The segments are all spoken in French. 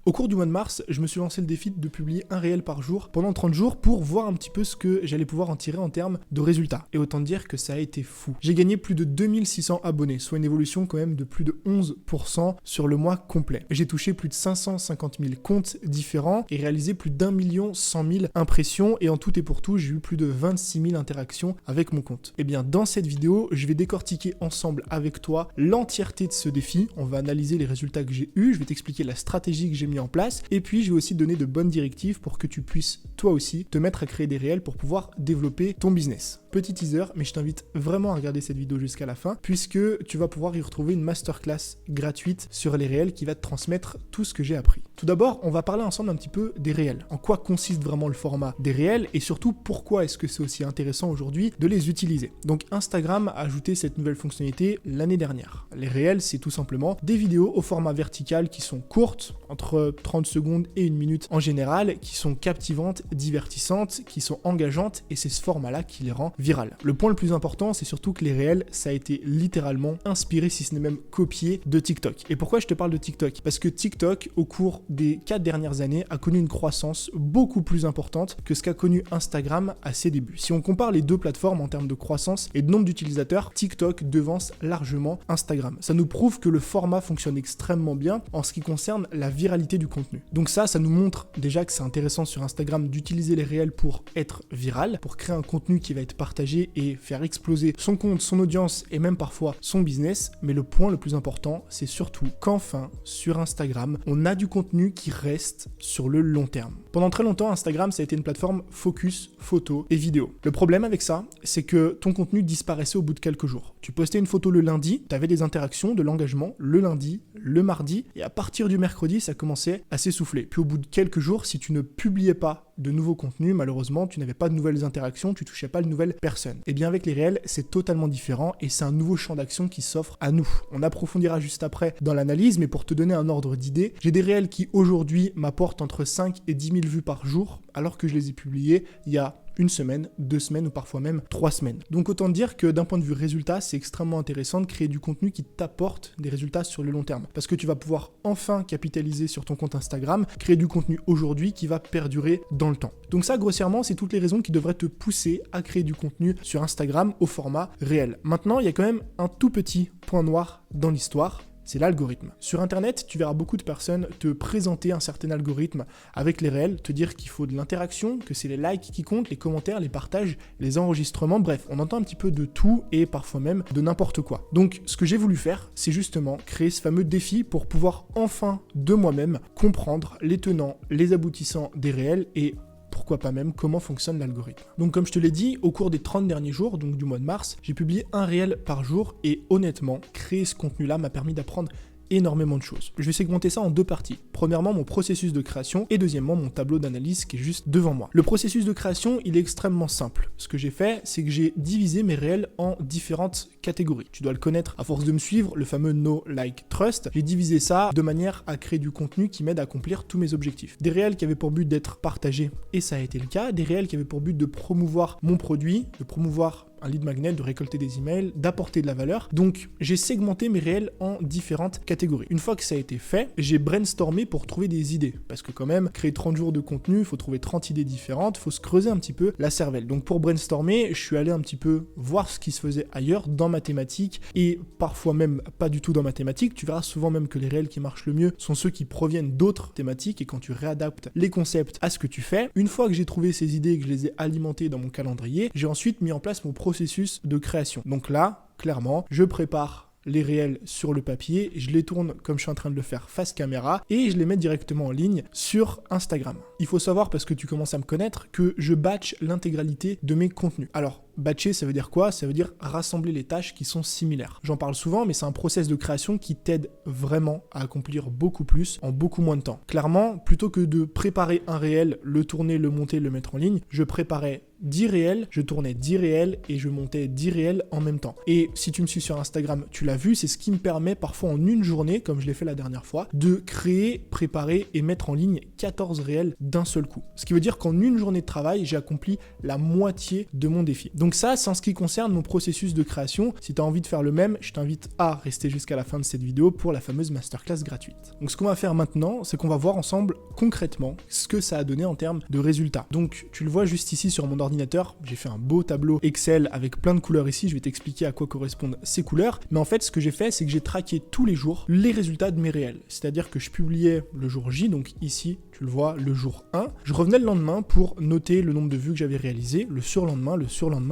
Au cours du mois de mars, je me suis lancé le défi de publier un réel par jour pendant 30 jours pour voir un petit peu ce que j'allais pouvoir en tirer en termes de résultats. Et autant dire que ça a été fou. J'ai gagné plus de 2600 abonnés, soit une évolution quand même de plus de 11% sur le mois complet. J'ai touché plus de 550 000 comptes différents et réalisé plus d'1 100 000 impressions, et en tout et pour tout, j'ai eu plus de 26 000 interactions avec mon compte. Et bien dans cette vidéo, je vais décortiquer ensemble avec toi l'entièreté de ce défi. On va analyser les résultats que j'ai eus, je vais t'expliquer la stratégie que j'ai mis en place, et puis je vais aussi te donner de bonnes directives pour que tu puisses toi aussi te mettre à créer des réels pour pouvoir développer ton business. Petit teaser, mais je t'invite vraiment à regarder cette vidéo jusqu'à la fin, puisque tu vas pouvoir y retrouver une masterclass gratuite sur les réels qui va te transmettre tout ce que j'ai appris. Tout d'abord, on va parler ensemble un petit peu des réels. En quoi consiste vraiment le format des réels, et surtout pourquoi est-ce que c'est aussi intéressant aujourd'hui de les utiliser. Donc Instagram a ajouté cette nouvelle fonctionnalité l'année dernière. Les réels, c'est tout simplement des vidéos au format vertical qui sont courtes, entre 30 secondes et 1 minute en général, qui sont captivantes, divertissantes, qui sont engageantes, et c'est ce format-là qui les rend virales. Le point le plus important, c'est surtout que les réels, ça a été littéralement inspiré, si ce n'est même copié, de TikTok. Et pourquoi je te parle de TikTok? Parce que TikTok, au cours des 4 dernières années, a connu une croissance beaucoup plus importante que ce qu'a connu Instagram à ses débuts. Si on compare les deux plateformes en termes de croissance et de nombre d'utilisateurs, TikTok devance largement Instagram. Ça nous prouve que le format fonctionne extrêmement bien en ce qui concerne la viralité du contenu. Donc ça nous montre déjà que c'est intéressant sur Instagram d'utiliser les réels pour être viral, pour créer un contenu qui va être partagé et faire exploser son compte, son audience et même parfois son business. Mais le point le plus important, c'est surtout qu'enfin, sur Instagram, on a du contenu qui reste sur le long terme. Pendant très longtemps, Instagram, ça a été une plateforme focus, photo et vidéo. Le problème avec ça, c'est que ton contenu disparaissait au bout de quelques jours. Tu postais une photo le lundi, tu avais des interactions, de l'engagement le lundi, le mardi, et à partir du mercredi, ça commençait à s'essouffler. Puis au bout de quelques jours, si tu ne publiais pas de nouveaux contenus, malheureusement, tu n'avais pas de nouvelles interactions, tu touchais pas de nouvelles personnes. Et bien avec les réels, c'est totalement différent et c'est un nouveau champ d'action qui s'offre à nous. On approfondira juste après dans l'analyse, mais pour te donner un ordre d'idée, j'ai des réels qui aujourd'hui m'apportent entre 5 et 10 000 vues par jour, alors que je les ai publiés il y a 1 semaine, 2 semaines ou parfois même 3 semaines. Donc autant dire que d'un point de vue résultat, c'est extrêmement intéressant de créer du contenu qui t'apporte des résultats sur le long terme. Parce que tu vas pouvoir enfin capitaliser sur ton compte Instagram, créer du contenu aujourd'hui qui va perdurer dans le temps. Donc ça, grossièrement, c'est toutes les raisons qui devraient te pousser à créer du contenu sur Instagram au format réel. Maintenant, il y a quand même un tout petit point noir dans l'histoire. C'est l'algorithme. Sur Internet, tu verras beaucoup de personnes te présenter un certain algorithme avec les réels, te dire qu'il faut de l'interaction, que c'est les likes qui comptent, les commentaires, les partages, les enregistrements, bref, on entend un petit peu de tout et parfois même de n'importe quoi. Donc, ce que j'ai voulu faire, c'est justement créer ce fameux défi pour pouvoir enfin, de moi-même, comprendre les tenants, les aboutissants des réels et pourquoi pas même comment fonctionne l'algorithme. Donc comme je te l'ai dit, au cours des 30 derniers jours, donc du mois de mars, j'ai publié un réel par jour et honnêtement, créer ce contenu-là m'a permis d'apprendre énormément de choses. Je vais segmenter ça en 2 parties. Premièrement, mon processus de création et deuxièmement, mon tableau d'analyse qui est juste devant moi. Le processus de création, il est extrêmement simple. Ce que j'ai fait, c'est que j'ai divisé mes réels en différentes catégories. Tu dois le connaître à force de me suivre, le fameux Know, Like, Trust. J'ai divisé ça de manière à créer du contenu qui m'aide à accomplir tous mes objectifs. Des réels qui avaient pour but d'être partagés, et ça a été le cas. Des réels qui avaient pour but de promouvoir mon produit, de promouvoir un lead magnet, de récolter des emails, d'apporter de la valeur. Donc, j'ai segmenté mes réels en différentes catégories. Une fois que ça a été fait, j'ai brainstormé pour trouver des idées. Parce que quand même, créer 30 jours de contenu, il faut trouver 30 idées différentes, il faut se creuser un petit peu la cervelle. Donc, pour brainstormer, je suis allé un petit peu voir ce qui se faisait ailleurs dans ma thématique et parfois même pas du tout dans ma thématique. Tu verras souvent même que les réels qui marchent le mieux sont ceux qui proviennent d'autres thématiques et quand tu réadaptes les concepts à ce que tu fais. Une fois que j'ai trouvé ces idées et que je les ai alimentées dans mon calendrier, j'ai ensuite mis en place mon processus de création. Donc là, clairement, je prépare les réels sur le papier, je les tourne comme je suis en train de le faire face caméra et je les mets directement en ligne sur Instagram. Il faut savoir, parce que tu commences à me connaître, que je batch l'intégralité de mes contenus. Alors, batcher, ça veut dire quoi? Ça veut dire rassembler les tâches qui sont similaires. J'en parle souvent, mais c'est un process de création qui t'aide vraiment à accomplir beaucoup plus en beaucoup moins de temps. Clairement, plutôt que de préparer un réel, le tourner, le monter, le mettre en ligne, je préparais 10 réels, je tournais 10 réels et je montais 10 réels en même temps. Et si tu me suis sur Instagram, tu l'as vu, c'est ce qui me permet parfois en une journée, comme je l'ai fait la dernière fois, de créer, préparer et mettre en ligne 14 réels d'un seul coup. Ce qui veut dire qu'en une journée de travail, j'ai accompli la moitié de mon défi. Donc Donc ça, c'est en ce qui concerne mon processus de création. Si tu as envie de faire le même, je t'invite à rester jusqu'à la fin de cette vidéo pour la fameuse masterclass gratuite. Donc ce qu'on va faire maintenant, c'est qu'on va voir ensemble concrètement ce que ça a donné en termes de résultats. Donc tu le vois juste ici sur mon ordinateur, j'ai fait un beau tableau Excel avec plein de couleurs ici, je vais t'expliquer à quoi correspondent ces couleurs. Mais en fait, ce que j'ai fait, c'est que j'ai traqué tous les jours les résultats de mes réels. C'est-à-dire que je publiais le jour J, donc ici, tu le vois, le jour 1. Je revenais le lendemain pour noter le nombre de vues que j'avais réalisé, le surlendemain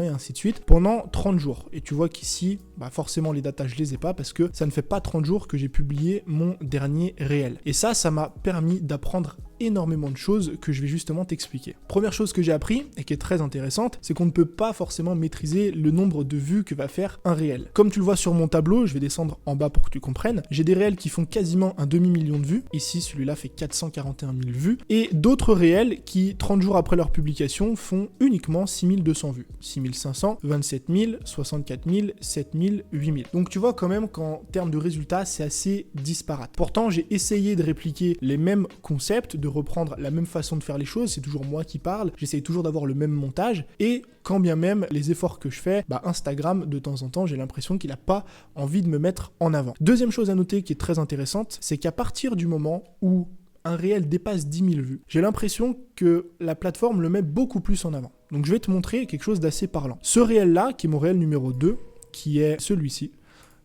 et ainsi de suite, pendant 30 jours. Et tu vois qu'ici, forcément les datas, je les ai pas parce que ça ne fait pas 30 jours que j'ai publié mon dernier réel. Et ça m'a permis d'apprendre énormément de choses que je vais justement t'expliquer. Première chose que j'ai appris et qui est très intéressante, c'est qu'on ne peut pas forcément maîtriser le nombre de vues que va faire un réel. Comme tu le vois sur mon tableau, je vais descendre en bas pour que tu comprennes, j'ai des réels qui font quasiment un demi-million de vues, ici celui-là fait 441 000 vues, et d'autres réels qui 30 jours après leur publication font uniquement 6200 vues, 6500, 27 000, 64 000, 7 000, 8 000. Donc tu vois quand même qu'en termes de résultats, c'est assez disparate. Pourtant, j'ai essayé de répliquer les mêmes concepts, de reprendre la même façon de faire les choses, c'est toujours moi qui parle, j'essaye toujours d'avoir le même montage, et quand bien même les efforts que je fais, Instagram, de temps en temps, j'ai l'impression qu'il n'a pas envie de me mettre en avant. Deuxième chose à noter qui est très intéressante, c'est qu'à partir du moment où un réel dépasse 10 000 vues, j'ai l'impression que la plateforme le met beaucoup plus en avant. Donc je vais te montrer quelque chose d'assez parlant. Ce réel-là, qui est mon réel numéro 2, qui est celui-ci,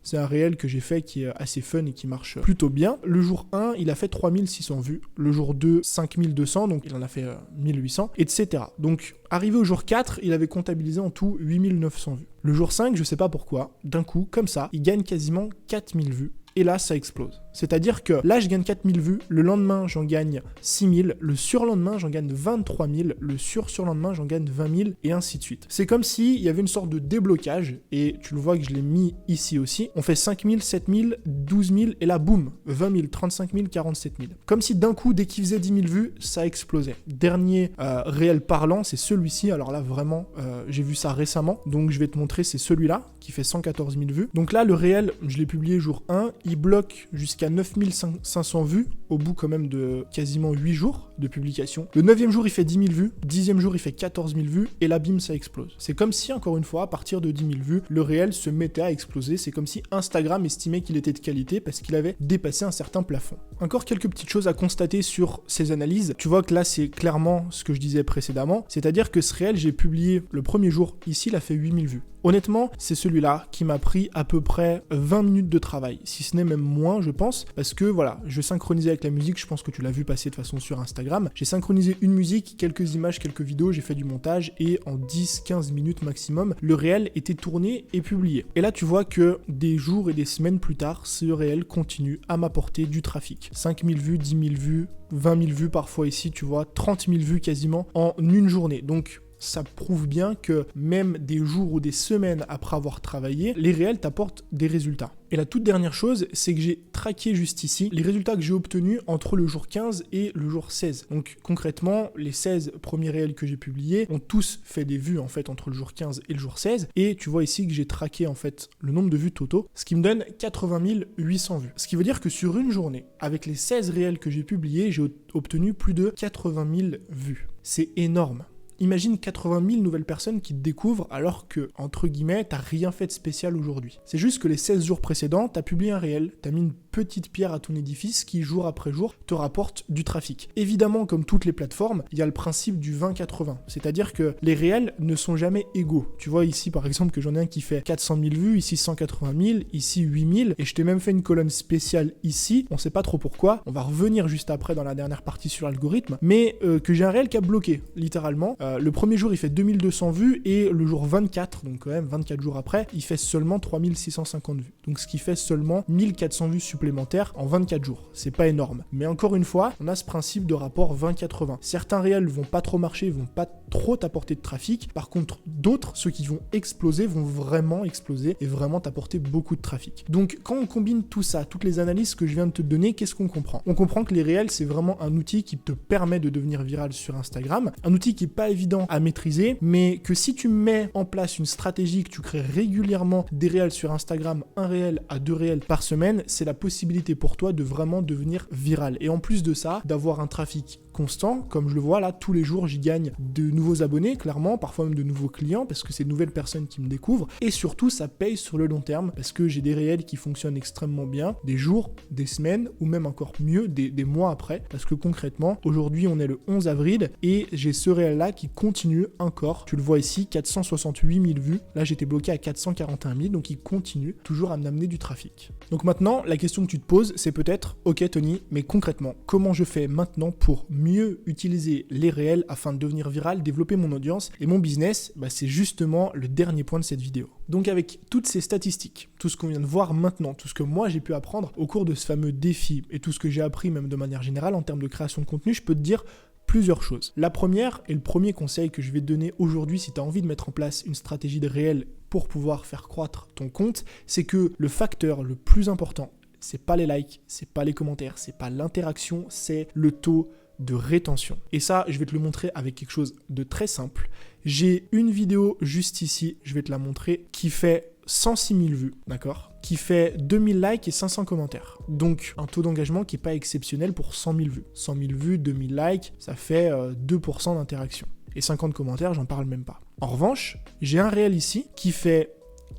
c'est un réel que j'ai fait qui est assez fun et qui marche plutôt bien. Le jour 1, il a fait 3600 vues. Le jour 2, 5200, donc il en a fait 1800, etc. Donc, arrivé au jour 4, il avait comptabilisé en tout 8900 vues. Le jour 5, je sais pas pourquoi, d'un coup, comme ça, il gagne quasiment 4000 vues. Et là, ça explose. C'est-à-dire que là, je gagne 4000 vues, le lendemain, j'en gagne 6000, le surlendemain, j'en gagne 23 000, le surlendemain, j'en gagne 20 000, et ainsi de suite. C'est comme s'il y avait une sorte de déblocage, et tu le vois que je l'ai mis ici aussi. On fait 5 000, 7 000, 12 000, et là, boum, 20 000, 35 000, 47 000. Comme si d'un coup, dès qu'il faisait 10 000 vues, ça explosait. Dernier réel parlant, c'est celui-ci. Alors là, vraiment, j'ai vu ça récemment, donc je vais te montrer, c'est celui-là, qui fait 114 000 vues. Donc là, le réel, je l'ai publié jour 1, il bloque jusqu'à 9500 vues au bout quand même de quasiment 8 jours de publication. Le 9e jour, il fait 10 000 vues, 10e jour, il fait 14 000 vues, et là, bim, ça explose. C'est comme si, encore une fois, à partir de 10 000 vues, le réel se mettait à exploser. C'est comme si Instagram estimait qu'il était de qualité parce qu'il avait dépassé un certain plafond. Encore quelques petites choses à constater sur ces analyses. Tu vois que là, c'est clairement ce que je disais précédemment, c'est-à-dire que ce réel, j'ai publié le premier jour, ici, il a fait 8000 vues. Honnêtement, c'est celui-là qui m'a pris à peu près 20 minutes de travail, si ce n'est même moins, je pense, parce que voilà, je synchronisais avec la musique, je pense que tu l'as vu passer de façon sur Instagram. J'ai synchronisé une musique, quelques images, quelques vidéos, j'ai fait du montage et en 10-15 minutes maximum, le réel était tourné et publié. Et là, tu vois que des jours et des semaines plus tard, ce réel continue à m'apporter du trafic. 5000 vues, 10 000 vues, 20 000 vues parfois ici, tu vois, 30 000 vues quasiment en une journée. Donc, ça prouve bien que même des jours ou des semaines après avoir travaillé, les réels t'apportent des résultats. Et la toute dernière chose, c'est que j'ai traqué juste ici les résultats que j'ai obtenus entre le jour 15 et le jour 16. Donc concrètement, les 16 premiers réels que j'ai publiés ont tous fait des vues en fait entre le jour 15 et le jour 16. Et tu vois ici que j'ai traqué en fait le nombre de vues totaux, ce qui me donne 80 800 vues. Ce qui veut dire que sur une journée, avec les 16 réels que j'ai publiés, j'ai obtenu plus de 80 000 vues. C'est énorme. Imagine 80 000 nouvelles personnes qui te découvrent alors que, entre guillemets, t'as rien fait de spécial aujourd'hui. C'est juste que les 16 jours précédents, t'as publié un réel, t'as mis une petite pierre à ton édifice qui, jour après jour, te rapporte du trafic. Évidemment, comme toutes les plateformes, il y a le principe du 20-80, c'est-à-dire que les réels ne sont jamais égaux. Tu vois ici, par exemple, que j'en ai un qui fait 400 000 vues, ici 180 000, ici 8 000, et je t'ai même fait une colonne spéciale ici, on sait pas trop pourquoi, on va revenir juste après dans la dernière partie sur l'algorithme, mais que j'ai un réel qui a bloqué, littéralement. Le premier jour, il fait 2200 vues, et le jour 24, donc quand même 24 jours après, il fait seulement 3650 vues. Donc ce qui fait seulement 1400 vues supplémentaires en 24 jours. C'est pas énorme. Mais encore une fois, on a ce principe de rapport 20-80. Certains réels vont pas trop marcher, vont pas trop t'apporter de trafic. Par contre, d'autres, ceux qui vont exploser, vont vraiment exploser et vraiment t'apporter beaucoup de trafic. Donc quand on combine tout ça, toutes les analyses que je viens de te donner, qu'est-ce qu'on comprend? On comprend que les réels, c'est vraiment un outil qui te permet de devenir viral sur Instagram. Un outil qui est pas évident à maîtriser, mais que si tu mets en place une stratégie, que tu crées régulièrement des réels sur Instagram, un réel à 2 réels par semaine, c'est la possibilité possibilité pour toi de vraiment devenir viral. Et en plus de ça, d'avoir un trafic constant, comme je le vois là, tous les jours j'y gagne de nouveaux abonnés, clairement, parfois même de nouveaux clients, parce que c'est de nouvelles personnes qui me découvrent, et surtout ça paye sur le long terme, parce que j'ai des réels qui fonctionnent extrêmement bien, des jours, des semaines, ou même encore mieux, des mois après, parce que concrètement, aujourd'hui on est le 11 avril, et j'ai ce réel là qui continue encore, tu le vois ici, 468 000 vues, là j'étais bloqué à 441 000, donc il continue toujours à m'amener du trafic. Donc maintenant, la question que tu te poses, c'est peut-être, ok Tony, mais concrètement, comment je fais maintenant pour mieux utiliser les réels afin de devenir viral, développer mon audience et mon business? C'est justement le dernier point de cette vidéo. Donc avec toutes ces statistiques, tout ce qu'on vient de voir maintenant, tout ce que moi j'ai pu apprendre au cours de ce fameux défi et tout ce que j'ai appris même de manière générale en termes de création de contenu, je peux te dire plusieurs choses. La première et le premier conseil que je vais te donner aujourd'hui si tu as envie de mettre en place une stratégie de réel pour pouvoir faire croître ton compte, c'est que le facteur le plus important, c'est pas les likes, c'est pas les commentaires, c'est pas l'interaction, c'est le taux de rétention. Et ça, je vais te le montrer avec quelque chose de très simple. J'ai une vidéo juste ici, je vais te la montrer, qui fait 106 000 vues, d'accord, qui fait 2000 likes et 500 commentaires. Donc, un taux d'engagement qui n'est pas exceptionnel pour 100 000 vues. 100 000 vues, 2000 likes, ça fait 2% d'interaction. Et 50 commentaires, j'en parle même pas. En revanche, j'ai un réel ici qui fait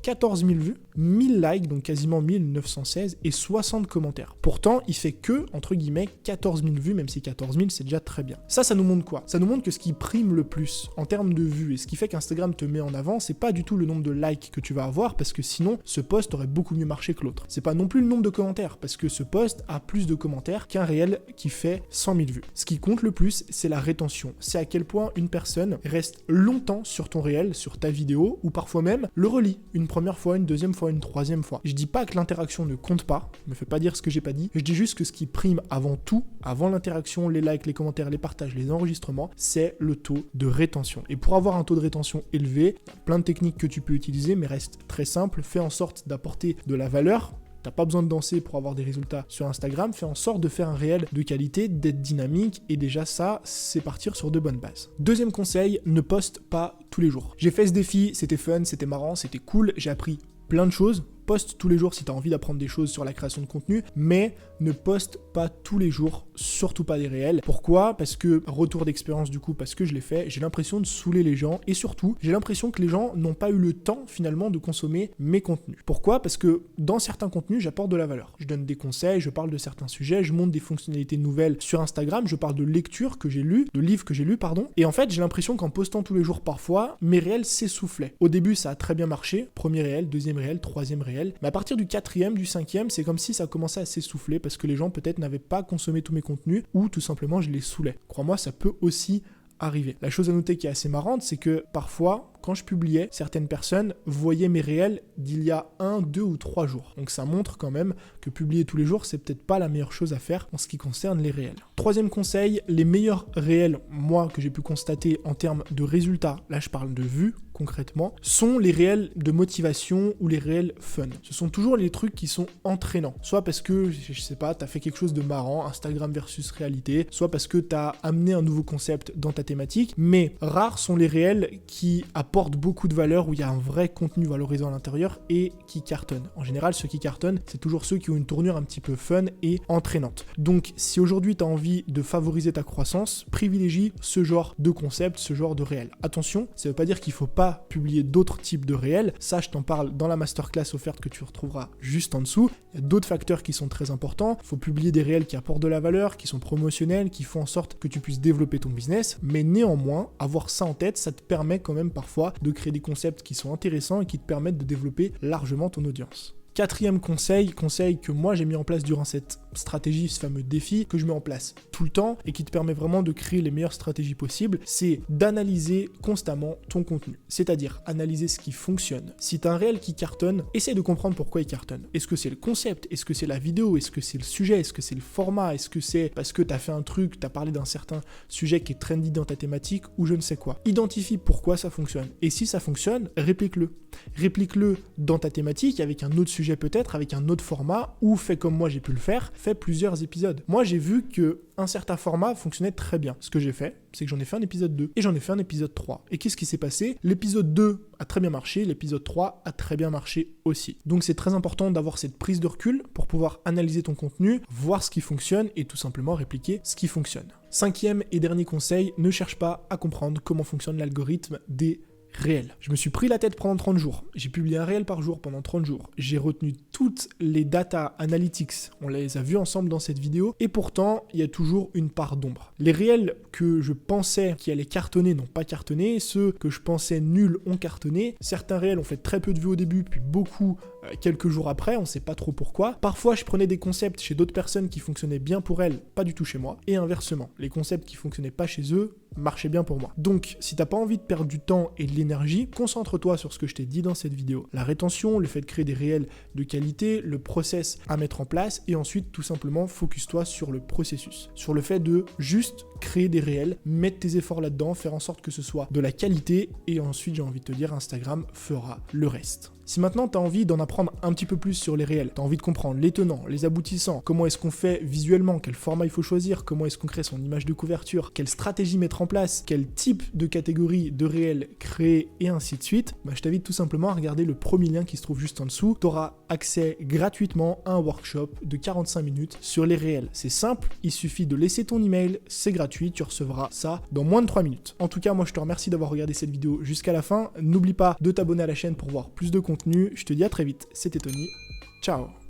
14 000 vues, 1000 likes, donc quasiment 1916, et 60 commentaires. Pourtant, il fait que, entre guillemets, 14 000 vues, même si 14 000, c'est déjà très bien. Ça nous montre quoi? Ça nous montre que ce qui prime le plus en termes de vues, et ce qui fait qu'Instagram te met en avant, c'est pas du tout le nombre de likes que tu vas avoir, parce que sinon, ce post aurait beaucoup mieux marché que l'autre. C'est pas non plus le nombre de commentaires, parce que ce post a plus de commentaires qu'un réel qui fait 100 000 vues. Ce qui compte le plus, c'est la rétention. C'est à quel point une personne reste longtemps sur ton réel, sur ta vidéo, ou parfois même le relit une première fois, une deuxième fois, une troisième fois. Je dis pas que l'interaction ne compte pas, me fais pas dire ce que j'ai pas dit, je dis juste que ce qui prime avant tout, avant l'interaction, les likes, les commentaires, les partages, les enregistrements, c'est le taux de rétention. Et pour avoir un taux de rétention élevé, il y a plein de techniques que tu peux utiliser, mais reste très simple, fais en sorte d'apporter de la valeur. T'as pas besoin de danser pour avoir des résultats sur Instagram, fais en sorte de faire un réel de qualité, d'être dynamique, et déjà ça, c'est partir sur de bonnes bases. Deuxième conseil, ne poste pas tous les jours. J'ai fait ce défi, c'était fun, c'était marrant, c'était cool, j'ai appris plein de choses. Poste tous les jours si tu as envie d'apprendre des choses sur la création de contenu, mais ne poste pas tous les jours, surtout pas des réels. Pourquoi? Parce que, retour d'expérience du coup, parce que je l'ai fait, j'ai l'impression de saouler les gens, et surtout, j'ai l'impression que les gens n'ont pas eu le temps finalement de consommer mes contenus. Pourquoi? Parce que dans certains contenus, j'apporte de la valeur. Je donne des conseils, je parle de certains sujets, je montre des fonctionnalités nouvelles sur Instagram, je parle de lectures que j'ai lues, de livres que j'ai lus, pardon, et en fait, j'ai l'impression qu'en postant tous les jours parfois, mes réels s'essoufflaient. Au début, ça a très bien marché, premier réel, deuxième réel, troisième réel, mais à partir du 4e, du 5e, c'est comme si ça commençait à s'essouffler parce que les gens peut-être n'avaient pas consommé tous mes contenus ou tout simplement je les saoulais. Crois-moi, ça peut aussi arriver. La chose à noter qui est assez marrante, c'est que parfois, quand je publiais, certaines personnes voyaient mes réels d'il y a 1, 2 ou 3 jours. Donc ça montre quand même que publier tous les jours, c'est peut-être pas la meilleure chose à faire en ce qui concerne les réels. Troisième conseil, les meilleurs réels, moi, que j'ai pu constater en termes de résultats, là je parle de vues, concrètement, sont les réels de motivation ou les réels fun. Ce sont toujours les trucs qui sont entraînants. Soit parce que, je sais pas, t'as fait quelque chose de marrant, Instagram versus réalité, soit parce que t'as amené un nouveau concept dans ta thématique, mais rares sont les réels qui apportent beaucoup de valeur, où il y a un vrai contenu valorisant à l'intérieur et qui cartonnent. En général, ceux qui cartonnent, c'est toujours ceux qui ont une tournure un petit peu fun et entraînante. Donc, si aujourd'hui t'as envie de favoriser ta croissance, privilégie ce genre de concept, ce genre de réel. Attention, ça veut pas dire qu'il faut pas publier d'autres types de réels, ça je t'en parle dans la masterclass offerte que tu retrouveras juste en dessous. Il y a d'autres facteurs qui sont très importants, il faut publier des réels qui apportent de la valeur, qui sont promotionnels, qui font en sorte que tu puisses développer ton business, mais néanmoins, avoir ça en tête, ça te permet quand même parfois de créer des concepts qui sont intéressants et qui te permettent de développer largement ton audience. Quatrième conseil que moi j'ai mis en place durant cette stratégie, ce fameux défi que je mets en place tout le temps et qui te permet vraiment de créer les meilleures stratégies possibles, c'est d'analyser constamment ton contenu. C'est-à-dire analyser ce qui fonctionne. Si tu as un réel qui cartonne, essaie de comprendre pourquoi il cartonne. Est-ce que c'est le concept? Est-ce que c'est la vidéo? Est-ce que c'est le sujet? Est-ce que c'est le format? Est-ce que c'est parce que tu as fait un truc, tu as parlé d'un certain sujet qui est trendy dans ta thématique ou je ne sais quoi? Identifie pourquoi ça fonctionne. Et si ça fonctionne, réplique-le. Réplique-le dans ta thématique avec un autre sujet sujet peut-être avec un autre format ou fais comme moi j'ai pu le faire, fais plusieurs épisodes. Moi j'ai vu que un certain format fonctionnait très bien. Ce que j'ai fait, c'est que j'en ai fait un épisode 2 et j'en ai fait un épisode 3. Et qu'est-ce qui s'est passé? L'épisode 2 a très bien marché, l'épisode 3 a très bien marché aussi. Donc c'est très important d'avoir cette prise de recul pour pouvoir analyser ton contenu, voir ce qui fonctionne et tout simplement répliquer ce qui fonctionne. 5e et dernier conseil, ne cherche pas à comprendre comment fonctionne l'algorithme des réel. Je me suis pris la tête pendant 30 jours. J'ai publié un réel par jour pendant 30 jours. J'ai retenu toutes les data analytics. On les a vus ensemble dans cette vidéo. Et pourtant, il y a toujours une part d'ombre. Les réels que je pensais qui allaient cartonner n'ont pas cartonné. Ceux que je pensais nuls ont cartonné. Certains réels ont fait très peu de vues au début, puis beaucoup quelques jours après. On ne sait pas trop pourquoi. Parfois, je prenais des concepts chez d'autres personnes qui fonctionnaient bien pour elles, pas du tout chez moi. Et inversement, les concepts qui fonctionnaient pas chez eux marchaient bien pour moi. Donc, si t'as pas envie de perdre du temps et de l'énergie, concentre-toi sur ce que je t'ai dit dans cette vidéo. La rétention, le fait de créer des réels de qualité, le process à mettre en place et ensuite tout simplement focus-toi sur le processus. Sur le fait de juste créer des réels, mettre tes efforts là-dedans, faire en sorte que ce soit de la qualité et ensuite j'ai envie de te dire Instagram fera le reste. Si maintenant tu as envie d'en apprendre un petit peu plus sur les réels, tu as envie de comprendre les tenants, les aboutissants, comment est-ce qu'on fait visuellement, quel format il faut choisir, comment est-ce qu'on crée son image de couverture, quelle stratégie mettre en place, quel type de catégorie de réels créer et ainsi de suite, je t'invite tout simplement à regarder le premier lien qui se trouve juste en dessous. Tu auras accès gratuitement à un workshop de 45 minutes sur les réels. C'est simple, il suffit de laisser ton email, c'est gratuit, tu recevras ça dans moins de 3 minutes. En tout cas, moi je te remercie d'avoir regardé cette vidéo jusqu'à la fin. N'oublie pas de t'abonner à la chaîne pour voir plus de contenu. Je te dis à très vite, c'était Tony. Ciao.